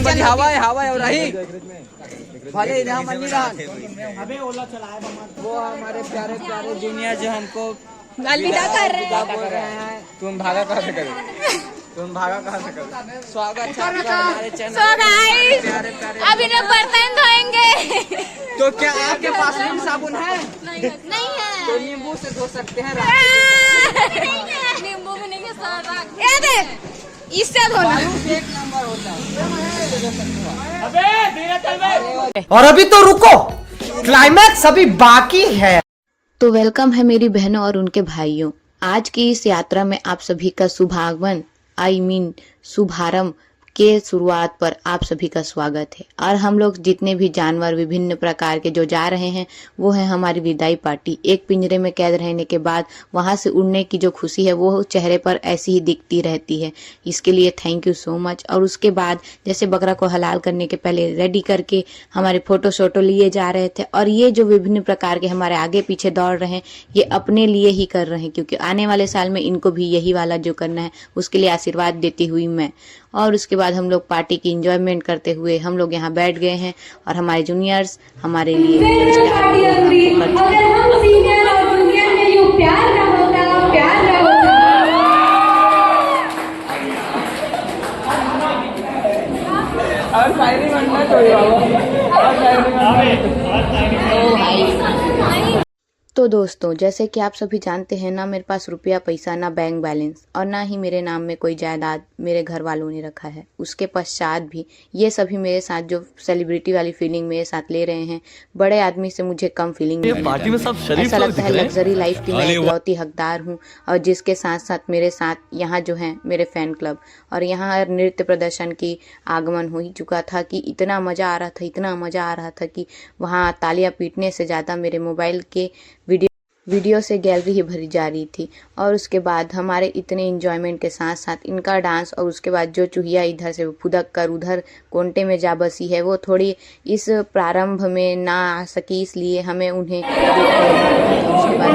बड़ी हवा है और रही भले इधर मनी रहा अबे ओला चलाए वो हमारे प्यारे प्यारे जूनियर जो हमको अलविदा कर रहे हैं। तुम भागा कहाँ से करो स्वागत है हमारे चैनल। प्यारे प्यारे अब इन्हें बर्तन धोएंगे। तो क्या आपके पास नीम साबुन है? नहीं है तो नींबू से धो सकते हैं। नींबू भी नहीं है ये देख इससे धोना एक नंबर होता है। अबे धीरे चल बे। और अभी तो रुको, क्लाइमैक्स अभी बाकी है। तो वेलकम है मेरी बहनों और उनके भाइयों। आज की इस यात्रा में आप सभी का शुभागमन शुभारंभ के शुरुआत पर आप सभी का स्वागत है। और हम लोग जितने भी जानवर विभिन्न प्रकार के जो जा रहे हैं वो है हमारी विदाई पार्टी। एक पिंजरे में कैद रहने के बाद वहां से उड़ने की जो खुशी है वो चेहरे पर ऐसी ही दिखती रहती है। इसके लिए थैंक यू सो मच। और उसके बाद जैसे बकरा को हलाल करने के पहले रेडी करके हमारे फोटो लिए जा रहे थे। और ये जो विभिन्न प्रकार के हमारे आगे पीछे दौड़ रहे हैं ये अपने लिए ही कर रहे हैं, क्योंकि आने वाले साल में इनको भी यही वाला जो करना है उसके लिए आशीर्वाद देती हुई मैं। और उसके बाद हम लोग पार्टी की एंजॉयमेंट करते हुए हम लोग यहाँ बैठ गए हैं और हमारे जूनियर्स हमारे लिए तो दोस्तों जैसे कि आप सभी जानते हैं ना, मेरे पास रुपया पैसा ना बैंक बैलेंस और ना ही मेरे नाम में कोई जायदाद मेरे घर वालों ने रखा है। उसके पश्चात भी ये सभी मेरे साथ जो सेलिब्रिटी वाली फीलिंग मेरे साथ ले रहे हैं, बड़े आदमी से मुझे कम फीलिंग पार्टी में सब शरीफ ऐसा लगता है लग्जरी लाइफ की मैं इकलौती हकदार हूँ। और जिसके साथ साथ मेरे साथ यहाँ जो है मेरे फैन क्लब और यहाँ नृत्य प्रदर्शन की आगमन हो ही चुका था कि इतना मजा आ रहा था कि वहाँ तालियां पीटने से ज्यादा मेरे मोबाइल के वीडियो से गैलरी ही भरी जा रही थी। और उसके बाद हमारे इतने एंजॉयमेंट के साथ साथ इनका डांस और उसके बाद जो चूहिया इधर से फुदक कर उधर कोंटे में जा बसी है वो थोड़ी इस प्रारंभ में ना आ सकी, इसलिए हमें उन्हें उसके बाद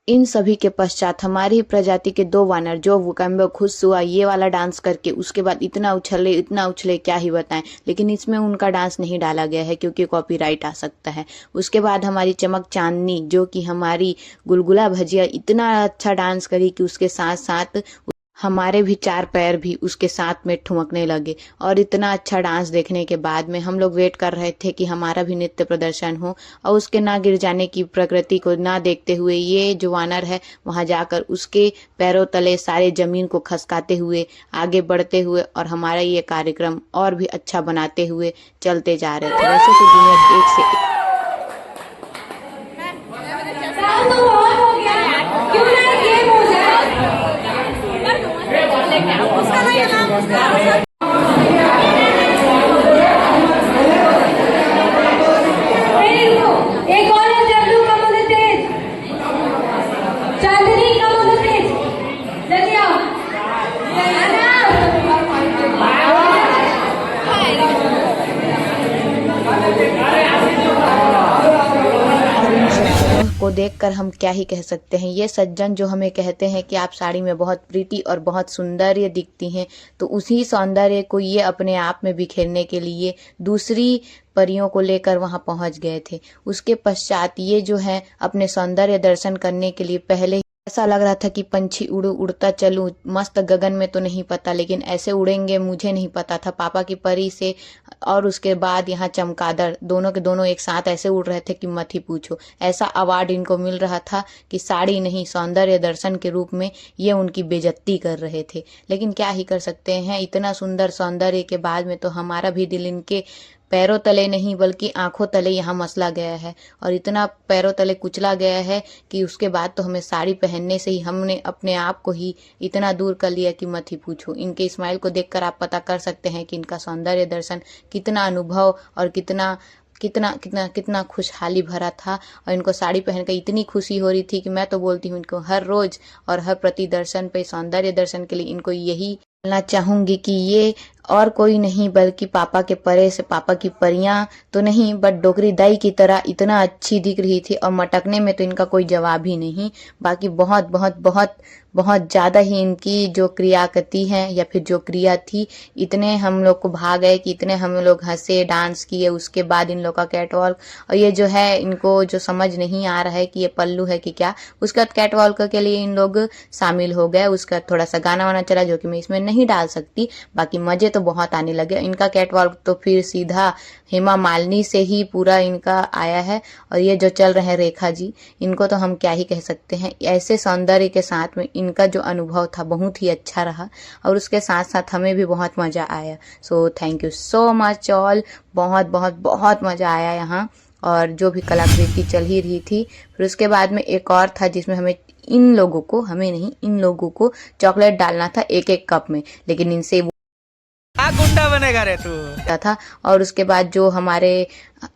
इन सभी के पश्चात हमारी ही प्रजाति के दो वानर जो वुकम्बो खुश हुआ ये वाला डांस करके, उसके बाद इतना उछले क्या ही बताएं। लेकिन इसमें उनका डांस नहीं डाला गया है क्योंकि कॉपीराइट आ सकता है। उसके बाद हमारी चमक चांदनी जो कि हमारी गुलगुला भजिया इतना अच्छा डांस करी कि उसके साथ साथ हमारे भी चार पैर भी उसके साथ में ठुमकने लगे। और इतना अच्छा डांस देखने के बाद में हम लोग वेट कर रहे थे कि हमारा भी नृत्य प्रदर्शन हो और उसके ना गिर जाने की प्रकृति को ना देखते हुए ये जो वानर है वहां जाकर उसके पैरों तले सारे जमीन को खसकाते हुए आगे बढ़ते हुए और हमारा ये कार्यक्रम और भी अच्छा बनाते हुए चलते जा रहे थे। वैसे तो जूनियर एक से को देखकर हम क्या ही कह सकते हैं। ये सज्जन जो हमें कहते हैं कि आप साड़ी में बहुत प्रीति और बहुत सुंदर दिखती हैं, तो उसी सौंदर्य को ये अपने आप में बिखेरने के लिए दूसरी परियों को लेकर वहां पहुंच गए थे। उसके पश्चात ये जो है अपने सौंदर्य दर्शन करने के लिए पहले ऐसा लग रहा था कि पंछी उड़ता चलूं, मस्त गगन में तो नहीं पता, लेकिन ऐसे उड़ेंगे मुझे नहीं पता था। पापा की परी से और उसके बाद यहाँ चमगादड़ दोनों के दोनों एक साथ ऐसे उड़ रहे थे कि मत ही पूछो। ऐसा अवार्ड इनको मिल रहा था कि साड़ी नहीं सौंदर्य दर्शन के रूप में ये उनकी बेइज्जती कर रहे थे। लेकिन क्या ही कर सकते हैं, इतना सुंदर सौंदर्य के बाद में तो हमारा भी दिल इनके पैरों तले नहीं बल्कि आंखों तले यहाँ मसला गया है, और इतना पैरों तले कुचला गया है कि उसके बाद तो हमें साड़ी पहनने से ही हमने अपने आप को ही इतना दूर कर लिया कि मत ही पूछो। इनके स्माइल को देखकर आप पता कर सकते हैं कि इनका सौंदर्य दर्शन कितना अनुभव और कितना कितना कितना कितना खुशहाली भरा था। और इनको साड़ी पहनकर इतनी खुशी हो रही थी कि मैं तो बोलती हूँ इनको हर रोज और हर प्रति दर्शन पे सौंदर्य दर्शन के लिए इनको यही बोलना चाहूंगी कि ये और कोई नहीं बल्कि पापा के परे से पापा की परियां तो नहीं बट डोगरी दाई की तरह इतना अच्छी दिख रही थी, और मटकने में तो इनका कोई जवाब ही नहीं। बाकी बहुत बहुत बहुत बहुत ज़्यादा ही इनकी जो क्रियाकति है या फिर जो क्रिया थी, इतने हम लोग को भाग गए कि इतने हम लोग हंसे डांस किए। उसके बाद इन लोग का कैटवॉक, और ये जो है इनको जो समझ नहीं आ रहा है कि ये पल्लू है कि क्या, उसके बाद कैटवॉक के लिए इन लोग शामिल हो गए। उसका थोड़ा सा गाना वाना चला जो कि मैं इसमें नहीं डाल सकती, बाकी मजे तो बहुत आने लगे। इनका कैटवॉक तो फिर सीधा हेमा मालिनी से ही पूरा इनका आया है। और ये जो चल रहे हैं रेखा जी, इनको तो हम क्या ही कह सकते हैं। ऐसे सौंदर्य के साथ में इनका जो अनुभव था बहुत ही अच्छा रहा, और उसके साथ साथ हमें भी बहुत मजा आया। So thank you so much all, बहुत बहुत बहुत मजा आया यहाँ। और जो भी कलाकृति चल ही रही थी, फिर उसके बाद में एक और था जिसमें हमें इन लोगों को, हमें नहीं इन लोगों को चॉकलेट डालना था एक एक कप में, लेकिन इनसे गुंडा बनेगा रे तू था। और उसके बाद जो हमारे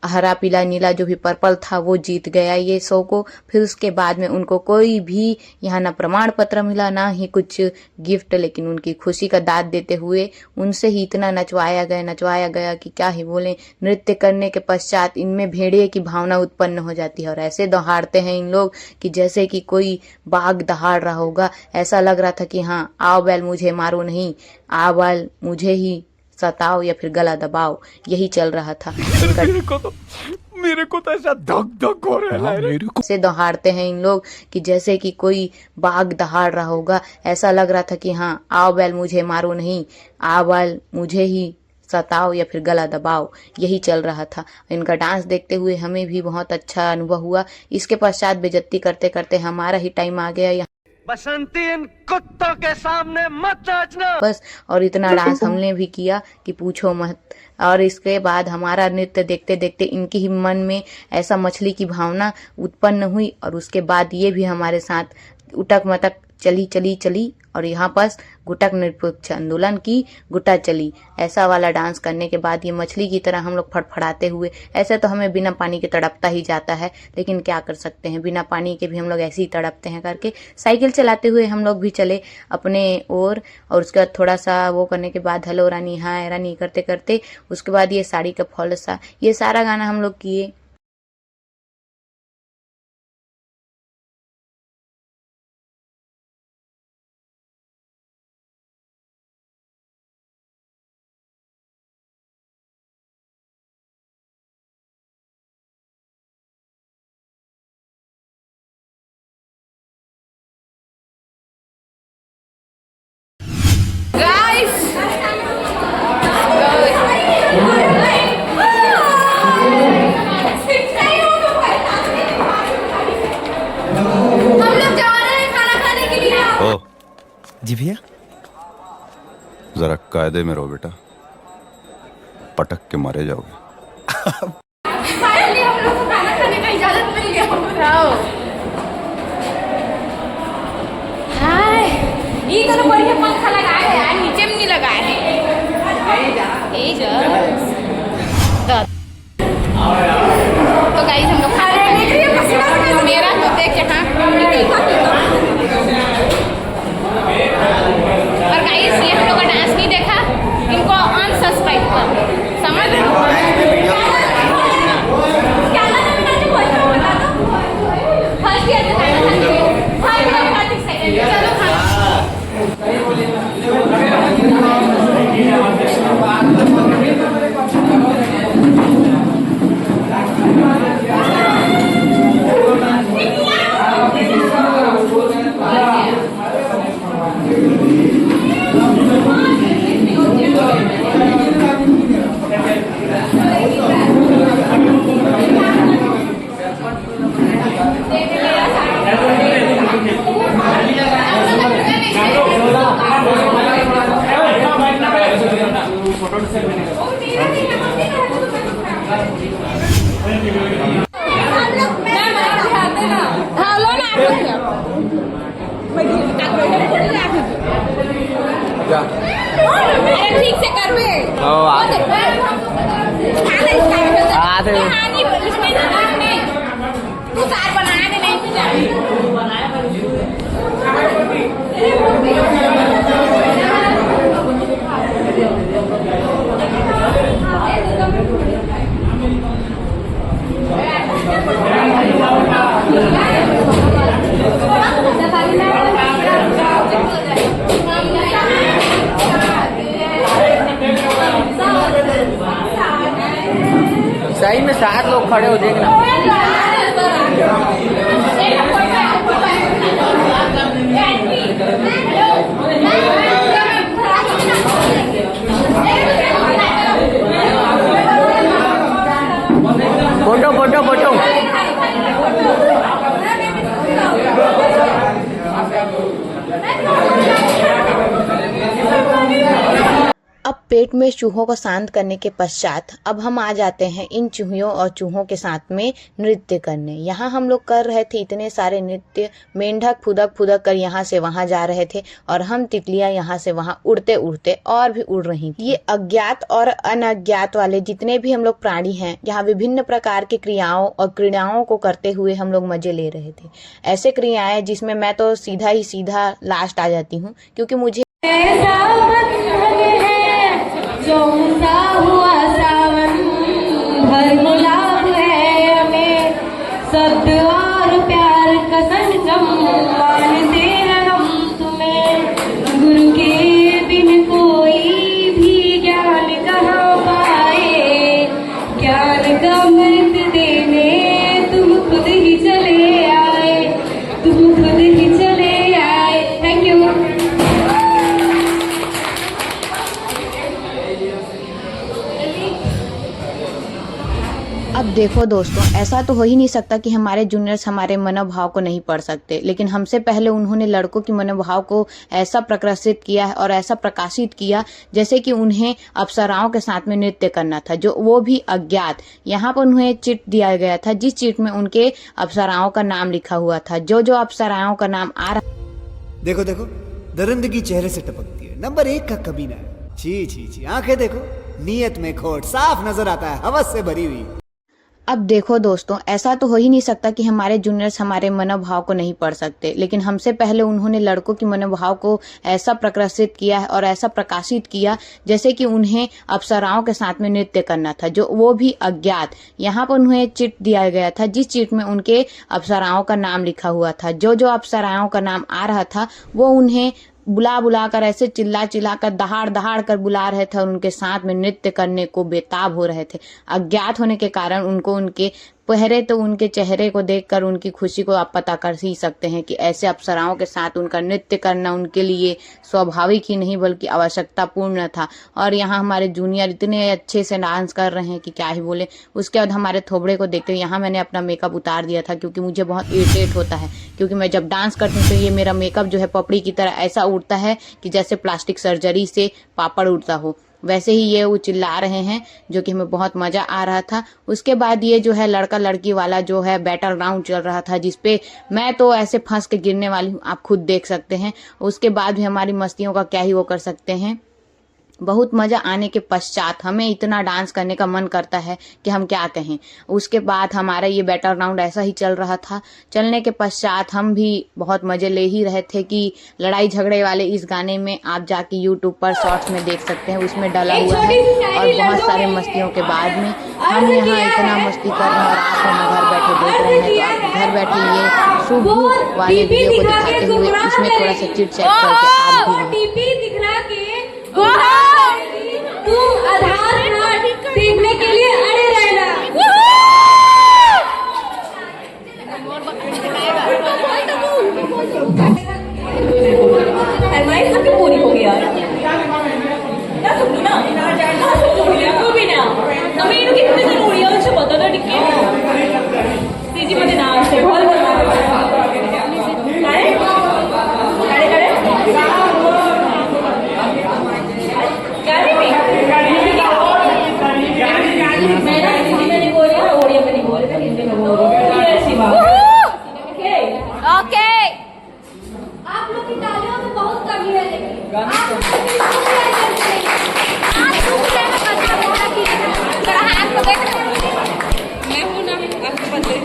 हरा पीला नीला जो भी पर्पल था वो जीत गया ये शो को। फिर उसके बाद में उनको कोई भी यहाँ ना प्रमाण पत्र मिला ना ही कुछ गिफ्ट, लेकिन उनकी खुशी का दाद देते हुए उनसे ही इतना नचवाया गया कि क्या ही बोले। नृत्य करने के पश्चात इनमें भेड़िए की भावना उत्पन्न हो जाती है, और ऐसे दहाड़ते हैं इन लोग कि जैसे कि कोई बाघ दहाड़ रहा होगा। ऐसा लग रहा था कि हाँ आओ बैल मुझे मारो नहीं, आओ बैल मुझे ही सताओ या फिर गला दबाओ, यही चल रहा था। मेरे को तो ऐसा धक धक हो रहा है। से दहाड़ते हैं इन लोग कि जैसे कि कोई बाघ दहाड़ रहा होगा। ऐसा लग रहा था कि हाँ आओ बैल मुझे मारो नहीं, आओ बैल मुझे ही सताओ या फिर गला दबाओ, यही चल रहा था। इनका डांस देखते हुए हमें भी बहुत अच्छा अनुभव हुआ। इसके पश्चात बेइज्जती करते करते हमारा ही टाइम आ गया बसंती, इन कुत्तों के सामने मत नाचना बस। और इतना डांस हमने भी किया कि पूछो मत। और इसके बाद हमारा नृत्य देखते देखते इनकी ही मन में ऐसा मछली की भावना उत्पन्न हुई, और उसके बाद ये भी हमारे साथ उटक मटक चली और यहाँ पर गुटक निरपेक्ष आंदोलन की गुटा चली। ऐसा वाला डांस करने के बाद ये मछली की तरह हम लोग फड़फड़ाते हुए, ऐसे तो हमें बिना पानी के तड़पता ही जाता है, लेकिन क्या कर सकते हैं, बिना पानी के भी हम लोग ऐसे ही तड़पते हैं करके साइकिल चलाते हुए हम लोग भी चले अपने ओर। और उसके बाद थोड़ा सा वो करने के बाद हेलो रानी हाय रानी करते करते उसके बाद ये साड़ी का फॉल सा, ये सारा गाना हम लोग किए। जी भैया, जरा कायदे में रहो बेटा, पटक के मारे जाओगे। फाइनली हम लोग को खाना खाने का इजाजत मिल गया। हाय, ये तो बढ़िया पंखा लगाया है यार, नीचे में नहीं लगाया है। तो गाइस हम लोग मेरा तो देख यहाँ और गाइस ये हम लोग का डांस नहीं देखा, इनको अनसब्सक्राइब कर, समझ रहे हो? क्या अरे ठीक से कर बे। तू सार बनाया नहीं सही में 7 लोग खड़े हो देखना। Photo photo photo. अब पेट में चूहों को शांत करने के पश्चात अब हम आ जाते हैं इन चूहियों और चूहों के साथ में नृत्य करने। यहाँ हम लोग कर रहे थे इतने सारे नृत्य, मेंढक फुदक फुदक कर यहाँ से वहाँ जा रहे थे और हम तितलियां यहाँ से वहाँ उड़ते उड़ते और भी उड़ रही थी। ये अज्ञात और अनज्ञात वाले जितने भी हम लोग प्राणी हैं, यहाँ विभिन्न प्रकार की क्रियाओं और क्रीड़ाओं को करते हुए हम लोग मजे ले रहे थे। ऐसे क्रियाएं जिसमें मैं तो सीधा ही सीधा लास्ट आ जाती हूँ, क्योंकि मुझे चौसा हुआ सावन धर्म लाभ है हमें, शब्द और प्यार का संगम मानते हैं हम तुम्हें। गुरु के बिन कोई भी ज्ञान कहाँ पाए, ज्ञान का मृत देने तुम खुद ही चले आए, तुम खुद ही चले आए। Thank you. अब देखो दोस्तों, ऐसा तो हो ही नहीं सकता कि हमारे जूनियर्स हमारे मनोभाव को नहीं पढ़ सकते, लेकिन हमसे पहले उन्होंने लड़कों की मनोभाव को ऐसा प्रकाशित किया है और ऐसा प्रकाशित किया जैसे कि उन्हें अप्सराओं के साथ में नृत्य करना था, जो वो भी अज्ञात। यहाँ पर उन्हें चिट दिया गया था, जिस चिट में उनके अप्सराओं का नाम लिखा हुआ था। जो जो अप्सराओं का नाम आ रहा, देखो देखो, दरिंदगी चेहरे से टपकती है, नंबर 1 का कभी ना। छी छी छी, आंखें देखो, नीयत में खोट साफ नजर आता है, हवस से भरी हुई। अब देखो दोस्तों, ऐसा तो हो ही नहीं सकता कि हमारे जूनियर्स हमारे मनोभाव को नहीं पढ़ सकते, लेकिन हमसे पहले उन्होंने लड़कों की मनोभाव को ऐसा प्रकाशित किया है और ऐसा प्रकाशित किया जैसे कि उन्हें अप्सराओं के साथ में नृत्य करना था, जो वो भी अज्ञात। यहाँ पर उन्हें चिट दिया गया था, जिस चिट में उनके अप्सराओं का नाम लिखा हुआ था। जो जो अप्सराओं का नाम आ रहा था वो उन्हें बुला बुला कर, ऐसे चिल्ला चिल्ला कर, दहाड़ दहाड़ कर बुला रहे थे और उनके साथ में नृत्य करने को बेताब हो रहे थे। अज्ञात होने के कारण उनको उनके पहरे तो उनके चेहरे को देखकर उनकी खुशी को आप पता कर ही सकते हैं कि ऐसे अप्सराओं के साथ उनका नृत्य करना उनके लिए स्वाभाविक ही नहीं बल्कि आवश्यकतापूर्ण था। और यहाँ हमारे जूनियर इतने अच्छे से डांस कर रहे हैं कि क्या ही बोले। उसके बाद हमारे थोबड़े को देखते हुए यहाँ मैंने अपना मेकअप उतार दिया था, क्योंकि मुझे बहुत इरिटेट होता है, क्योंकि मैं जब डांस करती हूँ तो ये मेरा मेकअप जो है पपड़ी की तरह ऐसा उड़ता है कि जैसे प्लास्टिक सर्जरी से पापड़ उड़ता हो, वैसे ही ये वो चिल्ला रहे हैं, जो कि हमें बहुत मजा आ रहा था। उसके बाद ये जो है लड़का लड़की वाला जो है बैटल राउंड चल रहा था, जिसपे मैं तो ऐसे फंस के गिरने वाली हूँ, आप खुद देख सकते हैं। उसके बाद भी हमारी मस्तियों का क्या ही वो कर सकते हैं। बहुत मजा आने के पश्चात हमें इतना डांस करने का मन करता है कि हम क्या कहें। उसके बाद हमारा ये बैटल राउंड ऐसा ही चल रहा था। चलने के पश्चात हम भी बहुत मजे ले ही रहे थे कि लड़ाई झगड़े वाले इस गाने में आप जाके यूट्यूब पर शॉर्ट्स में देख सकते हैं, उसमें डाला हुआ है। और बहुत सारे मस्तियों के बाद में हम यहाँ इतना मस्ती कर रहे हैं और आप हमें घर बैठे देख रहे हैं। तो आप घर बैठे ये शुभ वाले वीडियो को दिखाते हुए इसमें थोड़ा सा चिट चैट करके आप भी तू आधार कार्ड देखने के लिए अड़े रहना। पूरी हो गया कितने दिन हो गया उसे पता था टिके सीजी मध्ये नाव से आप लोग की तालियों में बहुत कमी है, लेकिन आप लोग दूसरे में बचा बोला कि जरा हाथ को देख मैं हूं ना आपके बदले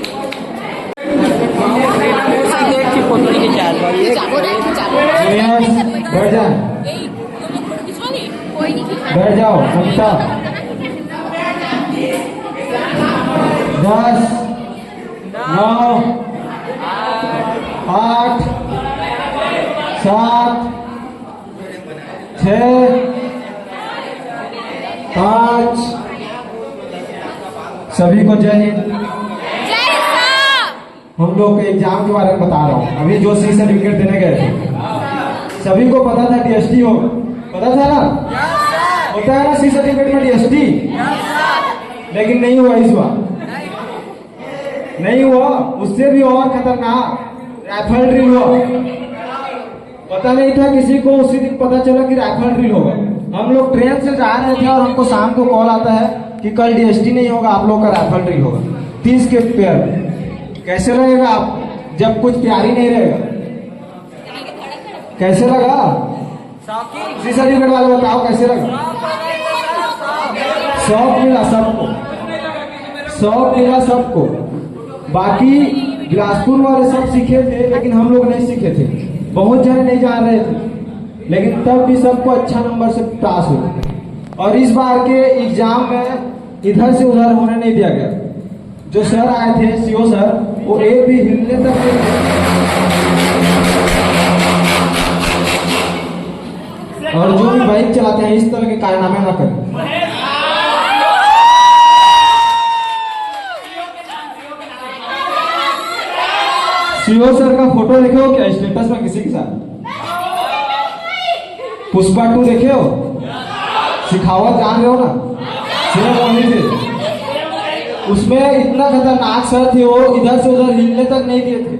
देख के फोटो खिंचा लो ये बैठ जा, कोई नहीं खींचा बैठ जाओ नमिता। 10 9 8 7 6 5 सभी को जय हिंद। हम लोग के एग्जाम के बारे में बता रहा हूँ। अभी जो सी सर्टिफिकेट देने गए थे, सभी को पता था DST होगा, पता था ना? होता है ना सी सर्टिफिकेट में DST, लेकिन नहीं हुआ इस बार, नहीं हुआ। उससे भी और खतरनाक राइफल ड्रिल हुआ। पता नहीं था किसी को, उसी दिन पता चला कि राइफल ड्रिल होगा। हम लोग ट्रेन से जा रहे थे और हमको शाम को कॉल आता है कि कल DST नहीं होगा, आप लोग का राइफल ड्रिल होगा 30 के पेयर। कैसे लगेगा आप जब कुछ तैयारी नहीं रहेगा? कैसे लगा? सी सर्टिफिकेट वाले बताओ कैसे लगा? 100 मिला सबको, 100 मिला सबको। बाकी बिलासपुर वाले सब सीखे थे, लेकिन हम लोग नहीं सीखे थे। बहुत जने नहीं जान रहे थे, लेकिन तब भी सबको अच्छा नंबर से पास हुए। और इस बार के एग्जाम में इधर से उधर होने नहीं दिया गया। जो सर आए थे, CO सर, वो एक भी हिलने तक नहीं। और जो भी बाइक चलाते हैं इस तरह के कारनामे ना करें। CO सर का फोटो देखे हो क्या स्टेटस में किसी के साथ? पुष्पा 2 देखे हो? सिखावत जान रहे हो ना? सिर्फ वही थे। उसमें इतना खतरनाक सर थे, वो इधर से उधर हिलने तक नहीं दिए थे।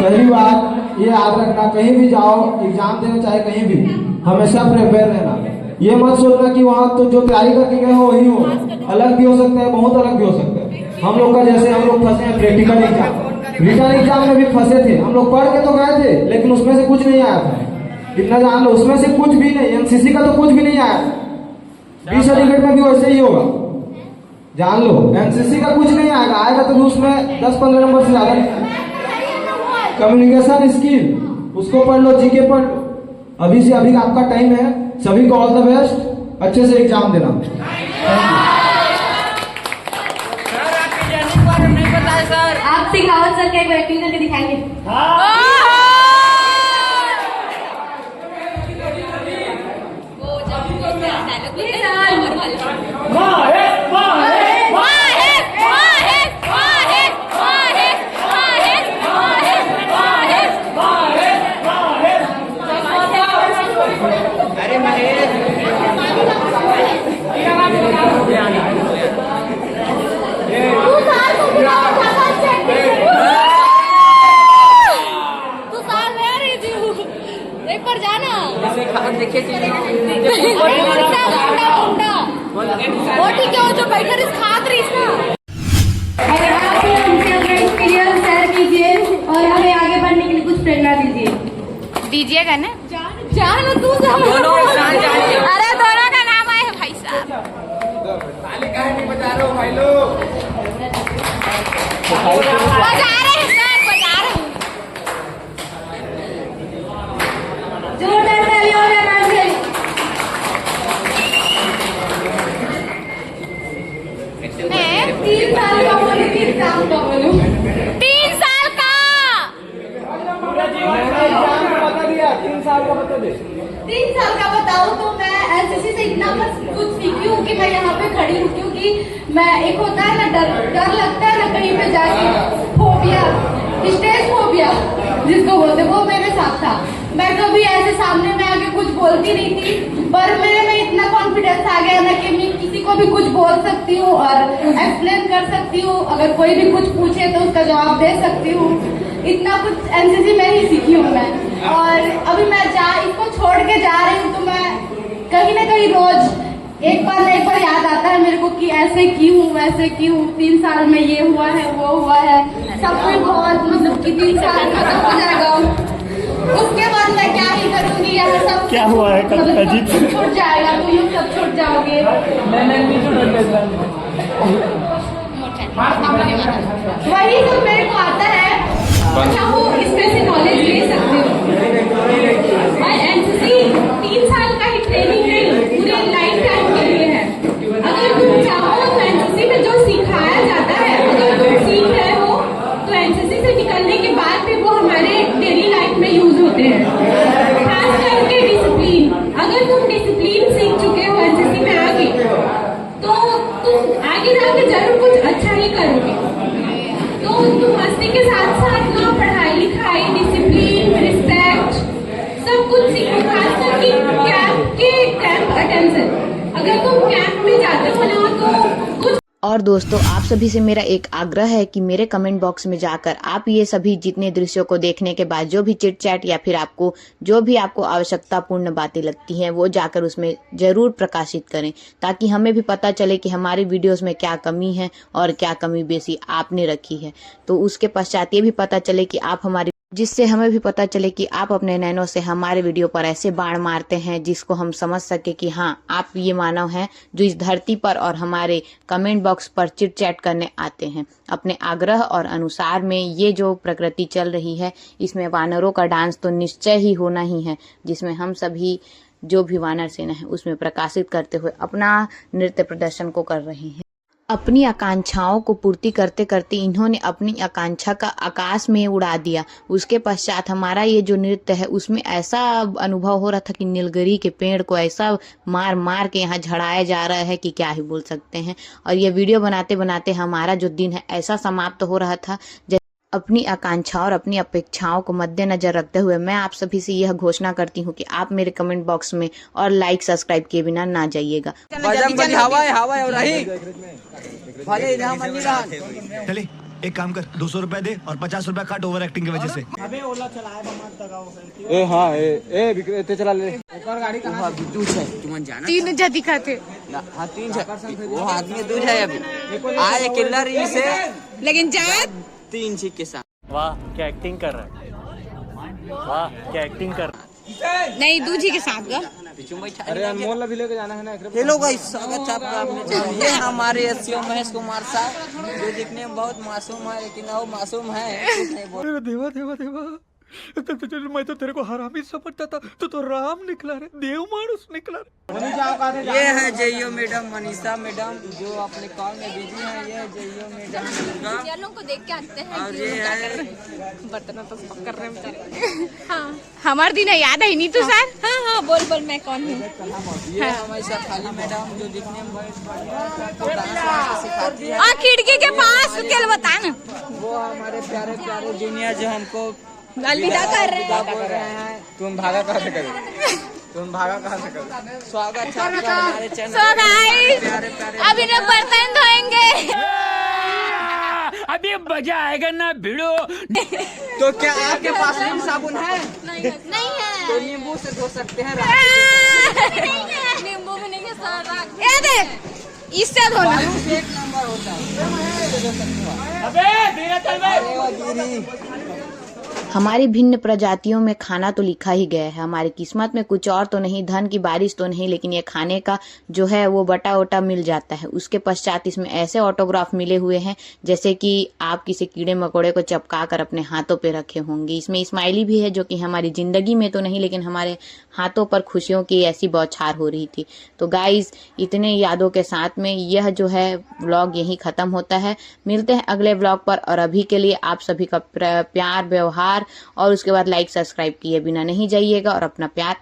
पहली बात ये याद रखना, कहीं भी जाओ एग्जाम देने, चाहे कहीं भी, हमेशा प्रिपेयर रहना। ये मत सोचना कि वहाँ तो जो तैयारी करके गए हो वही हो। अलग भी हो सकता है, बहुत अलग भी हो सकता है। हम लोग का जैसे हम लोग फंसे हैं प्रैक्टिकल एग्जाम, रिटर्न एग्जाम में भी फंसे थे। हम लोग पढ़ के तो गए थे, लेकिन उसमें से कुछ नहीं आया था। इतना जान लो, उसमें से कुछ भी नहीं। NCC का तो कुछ भी नहीं आया। बी सर्टिफिकेट में भी वैसे ही होगा, जान लो। NCC का कुछ नहीं आएगा, आएगा तो भी उसमें 10-15 नंबर से ज्यादा नहीं। कम्युनिकेशन स्किल उसको पढ़ लो, जीके पढ़ लो। अभी से अभी आपका टाइम है। सभी को ऑल द बेस्ट, अच्छे से एग्जाम देना। आप सिखावत सर का एक एक्टिंग करके दिखाएंगे? दीजिएगा ना? जानो तू दोनों अरे दोनों का नाम आए भाई साहब। बजा रहे हैं सर, बजा रहे हैं। जोरदार तालियों से नाम से। 3 साल का बोलूं, 3 साल का बोलूं, 3 साल का। 3 साल का बता दे। 3 साल का बताऊं तो मैं NCC से इतना बस कुछ सीखी हूँ कि मैं यहाँ पे खड़ी हूँ, क्योंकि मैं एक होता है ना डर लगता है ना कहीं पे जाके, फोबिया, स्टेज फोबिया जिसको बोलते, वो मेरे साथ था। मैं कभी ऐसे सामने में आके कुछ बोलती नहीं थी, पर मेरे में इतना कॉन्फिडेंस आ गया ना कि मैं किसी को भी कुछ बोल सकती हूँ और एक्सप्लेन कर सकती हूँ। अगर कोई भी कुछ पूछे तो उसका जवाब दे सकती हूँ। इतना कुछ NCC में ही सीखी हूँ मैं। और अभी मैं इसको छोड़ के जा रही हूँ, तो मैं कहीं ना कहीं रोज एक बार याद आता है मेरे को कि ऐसे क्यों वैसे क्यों 3 साल में ये हुआ है वो हुआ है, सब कुछ बहुत मतलब कि 3 साल खत्म हो जाएगा, उसके बाद मैं क्या ही करूंगी, यहाँ सब क्या हुआ है मतलब सब छूट जाएगा, तुम लोग सब छूट जाओगे। वही सब मेरे को आता है, अच्छा वो इसमें से नॉलेज ले सकते हो। एनसीसी 3 साल का ही ट्रेनिंग नहीं, पूरे लाइफ टाइम के लिए है। अगर तुम चाहो तो एनसीसी में जो सिखाया जाता है, अगर तुम सीख रहे हो तो एनसीसी से निकलने के बाद भी वो हमारे डेली लाइफ में यूज होते हैं। खास करके डिसिप्लिन, अगर तुम डिसिप्लिन सीख चुके हो एनसीसी में आगे, तो तुम आगे जाके जरूर कुछ अच्छा ही करोगे। तो तुम मस्ती के साथ साथ ना पढ़ाई लिखाई, डिसिप्लिन, रिस्पेक्ट सब कुछ सीखो। खास करके कैंप अटेंशन, अगर तुम कैंप में जाते हो ना तो कुछ। और दोस्तों, आप सभी से मेरा एक आग्रह है कि मेरे कमेंट बॉक्स में जाकर आप ये सभी जितने दृश्यों को देखने के बाद जो भी चिट चैट या फिर आपको जो भी आपको आवश्यकतापूर्ण बातें लगती हैं वो जाकर उसमें जरूर प्रकाशित करें, ताकि हमें भी पता चले कि हमारी वीडियोस में क्या कमी है और क्या कमी बेसी आपने रखी है। तो उसके पश्चात ये भी पता चले कि आप हमारी, जिससे हमें भी पता चले कि आप अपने नैनों से हमारे वीडियो पर ऐसे बाण मारते हैं जिसको हम समझ सके कि हाँ, आप ये मानव हैं जो इस धरती पर और हमारे कमेंट बॉक्स पर चिट चैट करने आते हैं। अपने आग्रह और अनुसार में ये जो प्रकृति चल रही है, इसमें वानरों का डांस तो निश्चय ही होना ही है, जिसमें हम सभी जो भी वानर सेना है उसमें प्रकाशित करते हुए अपना नृत्य प्रदर्शन को कर रहे हैं। अपनी आकांक्षाओं को पूर्ति करते करते इन्होंने अपनी आकांक्षा का आकाश में उड़ा दिया। उसके पश्चात हमारा ये जो नृत्य है उसमें ऐसा अनुभव हो रहा था कि नीलगिरी के पेड़ को ऐसा मार मार के यहाँ झड़ाया जा रहा है कि क्या ही बोल सकते हैं। और ये वीडियो बनाते बनाते हमारा जो दिन है ऐसा समाप्त हो रहा था। अपनी आकांक्षाओं और अपनी अपेक्षाओं को मद्देनजर रखते हुए मैं आप सभी से यह घोषणा करती हूँ कि आप मेरे कमेंट बॉक्स में और लाइक सब्सक्राइब किए बिना ना जाइएगा। हवा हो रही भले चले एक काम कर, 200 रुपए दे और 50 रुपए काट ओवर एक्टिंग की वजह से। अबे ओला चलाए मत दगाओ। ए हाँ ए विक्रेते चला ले। और गाड़ी कहाँ बिट्टू है तुम जाना 3 जा दिखाते, हाँ 3 है वो आदमी 2 है अभी आए किलर से, लेकिन जात 3 छिक के साथ। वाह क्या एक्टिंग कर रहा है, वाह क्या एक्टिंग कर रहा है। नहीं दूजी के साथ का। अरे अनमोल भी लेके जाना है ना। हेलो गाइस, स्वागत है आपका अपने चैनल। ये हमारे एसईओ महेश कुमार साहब जो दिखने में बहुत मासूम है, लेकिन वो मासूम है। देवा देवा देवा, मैं तो तेरे को हरामी समझता था, तो राम निकला रे, देव मानुस निकला रे। ये है जेईओ मैडम मनीषा मैडम जो अपने काम में बिजी है। ये जेईओ मैडम दुर्गा को देख के आते हैं और ये है बर्तन तो कर रहे हैं। हाँ हमारे दिन याद है नहीं तो सर। हाँ हाँ बोल मैं कौन हूँ। ये हमेशा खाली मैडम जो दिखने में बहुत सिखाती है। खिड़की के पास क्या बता ना, वो हमारे प्यारे प्यारे जूनियर जो हमको अलविदा कर रहे हैं। तुम भागा कहाँ से करोगे, तुम भागा कहाँ से करोगे। स्वागत है आपका हमारे चैनल। प्यारे प्यारे अभी लोग बर्तन धोएंगे। अभी मजा आएगा ना भिड़ो। तो क्या आपके पास नीम साबुन है? नहीं है तो नींबू से धो सकते हैं। नींबू भी नहीं है सर। ये देख इससे धोना 1 नंबर होता है। अबे धीरे चल बे। हमारी भिन्न प्रजातियों में खाना तो लिखा ही गया है। हमारी किस्मत में कुछ और तो नहीं, धन की बारिश तो नहीं, लेकिन ये खाने का जो है वो बटा वटा मिल जाता है। उसके पश्चात इसमें ऐसे ऑटोग्राफ मिले हुए हैं जैसे कि आप किसी कीड़े मकोड़े को चपका कर अपने हाथों पे रखे होंगे। इसमें स्माइली भी है जो कि हमारी जिंदगी में तो नहीं, लेकिन हमारे हाथों पर खुशियों की ऐसी बौछार हो रही थी। तो गाइज, इतने यादों के साथ में यह जो है व्लॉग यही खत्म होता है। मिलते हैं अगले व्लॉग पर, और अभी के लिए आप सभी का प्यार व्यवहार और उसके बाद लाइक सब्सक्राइब किए बिना नहीं जाइएगा और अपना प्यार